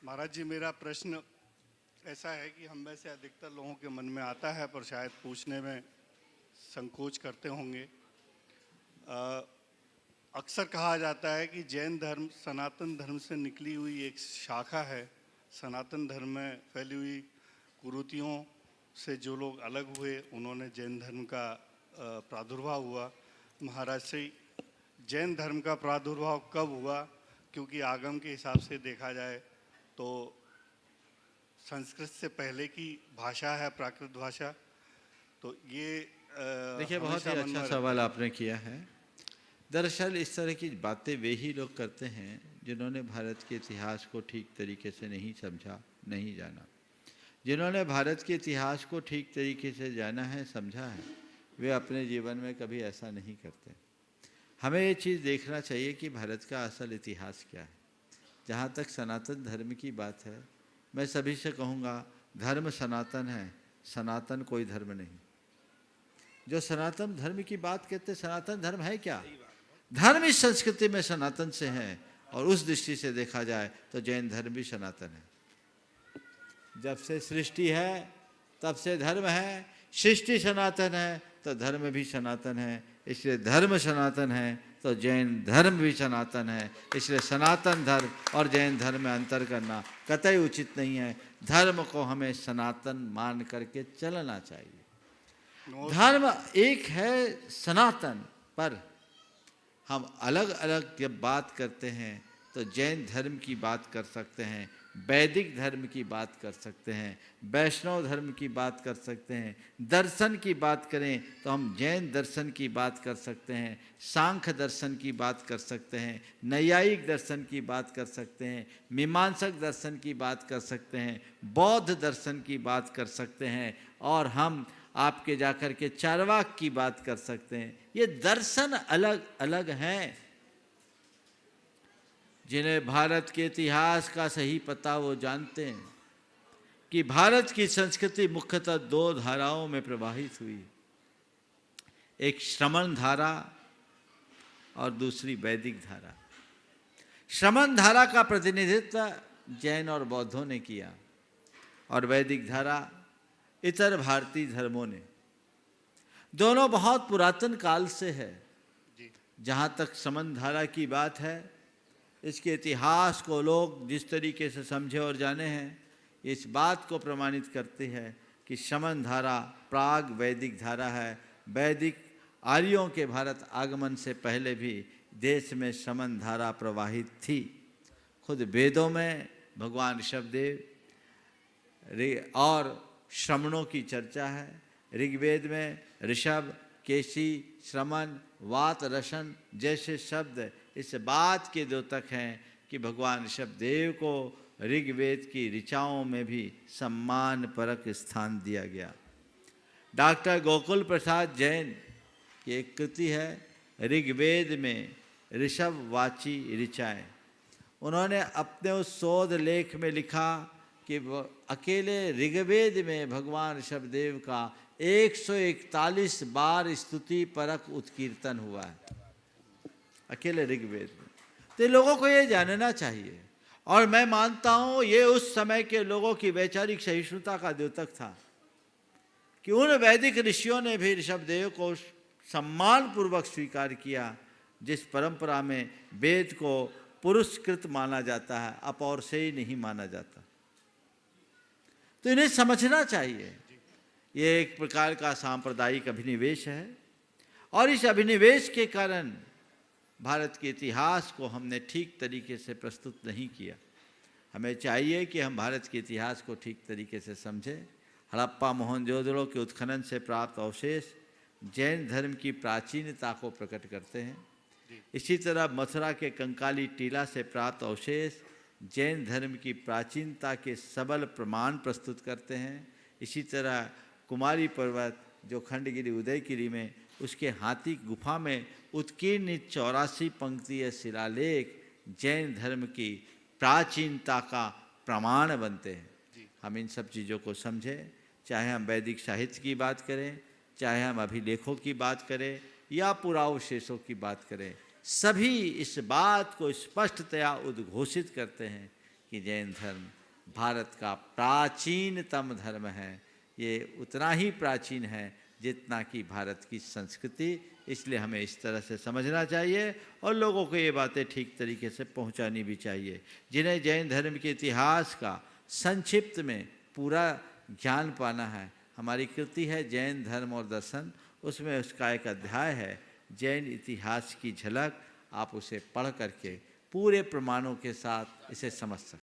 महाराज जी, मेरा प्रश्न ऐसा है कि हम में से अधिकतर लोगों के मन में आता है पर शायद पूछने में संकोच करते होंगे। अक्सर कहा जाता है कि जैन धर्म सनातन धर्म से निकली हुई एक शाखा है। सनातन धर्म में फैली हुई कुरीतियों से जो लोग अलग हुए उन्होंने जैन धर्म का प्रादुर्भाव हुआ। महाराज श्री, जैन धर्म का प्रादुर्भाव कब हुआ? क्योंकि आगम के हिसाब से देखा जाए तो संस्कृत से पहले की भाषा है प्राकृत भाषा। तो ये देखिए, बहुत ही अच्छा सवाल आपने किया है। दरअसल इस तरह की बातें वे ही लोग करते हैं जिन्होंने भारत के इतिहास को ठीक तरीके से नहीं समझा, नहीं जाना। जिन्होंने भारत के इतिहास को ठीक तरीके से जाना है, समझा है, वे अपने जीवन में कभी ऐसा नहीं करते। हमें ये चीज़ देखना चाहिए कि भारत का असल इतिहास क्या है। जहाँ तक सनातन धर्म की बात है, मैं सभी से कहूँगा, धर्म सनातन है, सनातन कोई धर्म नहीं। जो सनातन धर्म की बात कहते, सनातन धर्म है क्या? धर्म इस संस्कृति में सनातन से है, और उस दृष्टि से देखा जाए तो जैन धर्म भी सनातन है। जब से सृष्टि है तब से धर्म है, सृष्टि सनातन है तो धर्म भी सनातन है। इसलिए धर्म सनातन है तो जैन धर्म भी सनातन है। इसलिए सनातन धर्म और जैन धर्म में अंतर करना कतई उचित नहीं है। धर्म को हमें सनातन मान करके चलना चाहिए। धर्म एक है सनातन, पर हम अलग अलग जब बात करते हैं तो जैन धर्म की बात कर सकते हैं, वैदिक धर्म की बात कर सकते हैं, वैष्णव धर्म की बात कर सकते हैं। दर्शन की बात करें तो हम जैन दर्शन की बात कर सकते हैं, सांख्य दर्शन की बात कर सकते हैं, नैयायिक दर्शन की बात कर सकते हैं, मीमांसक दर्शन की बात कर सकते हैं, बौद्ध दर्शन की बात कर सकते हैं, और हम आपके जाकर के चार्वाक की बात कर सकते हैं। ये दर्शन अलग अलग हैं। जिन्हें भारत के इतिहास का सही पता वो जानते हैं कि भारत की संस्कृति मुख्यतः दो धाराओं में प्रवाहित हुई, एक श्रमण धारा और दूसरी वैदिक धारा। श्रमण धारा का प्रतिनिधित्व जैन और बौद्धों ने किया, और वैदिक धारा इतर भारतीय धर्मों ने। दोनों बहुत पुरातन काल से है। जहाँ तक श्रमण धारा की बात है, इसके इतिहास को लोग जिस तरीके से समझे और जाने हैं, इस बात को प्रमाणित करते हैं कि श्रमण धारा प्राग वैदिक धारा है। वैदिक आर्यों के भारत आगमन से पहले भी देश में श्रमण धारा प्रवाहित थी। खुद वेदों में भगवान ऋषभदेव और श्रमणों की चर्चा है। ऋग्वेद में ऋषभ, केशी, श्रमण, वात, रशन जैसे शब्द इस बात के द्योतक हैं कि भगवान ऋषभदेव को ऋग्वेद की ऋचाओं में भी सम्मान परक स्थान दिया गया। डॉक्टर गोकुल प्रसाद जैन की एक कृति है ऋग्वेद में ऋषभवाची ऋचाएँ। उन्होंने अपने उस शोध लेख में लिखा कि अकेले ऋग्वेद में भगवान ऋषभदेव का 141 बार स्तुति परक उत्कीर्तन हुआ है, अकेले ऋग्वेद में। तो लोगों को ये जानना चाहिए, और मैं मानता हूँ ये उस समय के लोगों की वैचारिक सहिष्णुता का द्योतक था कि उन वैदिक ऋषियों ने भी ऋषभदेव को सम्मानपूर्वक स्वीकार किया, जिस परंपरा में वेद को पुरुषकृत माना जाता है, अपौरुषेय नहीं माना जाता। तो इन्हें समझना चाहिए। ये एक प्रकार का सांप्रदायिक अभिनिवेश है, और इस अभिनिवेश के कारण भारत के इतिहास को हमने ठीक तरीके से प्रस्तुत नहीं किया। हमें चाहिए कि हम भारत के इतिहास को ठीक तरीके से समझें। हड़प्पा मोहनजोदड़ो के उत्खनन से प्राप्त अवशेष जैन धर्म की प्राचीनता को प्रकट करते हैं। इसी तरह मथुरा के कंकाली टीला से प्राप्त अवशेष जैन धर्म की प्राचीनता के सबल प्रमाण प्रस्तुत करते हैं। इसी तरह कुमारी पर्वत जो खंडगिरी उदयगिरी में उसके हाथी गुफा में उत्कीर्ण 84 पंक्तिय शिलालेख जैन धर्म की प्राचीनता का प्रमाण बनते हैं। हम इन सब चीज़ों को समझें, चाहे हम वैदिक साहित्य की बात करें, चाहे हम अभिलेखों की बात करें या पुरावशेषों की बात करें, सभी इस बात को स्पष्टतया उद्घोषित करते हैं कि जैन धर्म भारत का प्राचीनतम धर्म है। ये उतना ही प्राचीन है जितना कि भारत की संस्कृति, इसलिए हमें इस तरह से समझना चाहिए और लोगों को ये बातें ठीक तरीके से पहुंचानी भी चाहिए। जिन्हें जैन धर्म के इतिहास का संक्षिप्त में पूरा ज्ञान पाना है, हमारी कृति है जैन धर्म और दर्शन, उसमें उसका एक अध्याय है जैन इतिहास की झलक। आप उसे पढ़ करके पूरे प्रमाणों के साथ इसे समझ सकते हैं।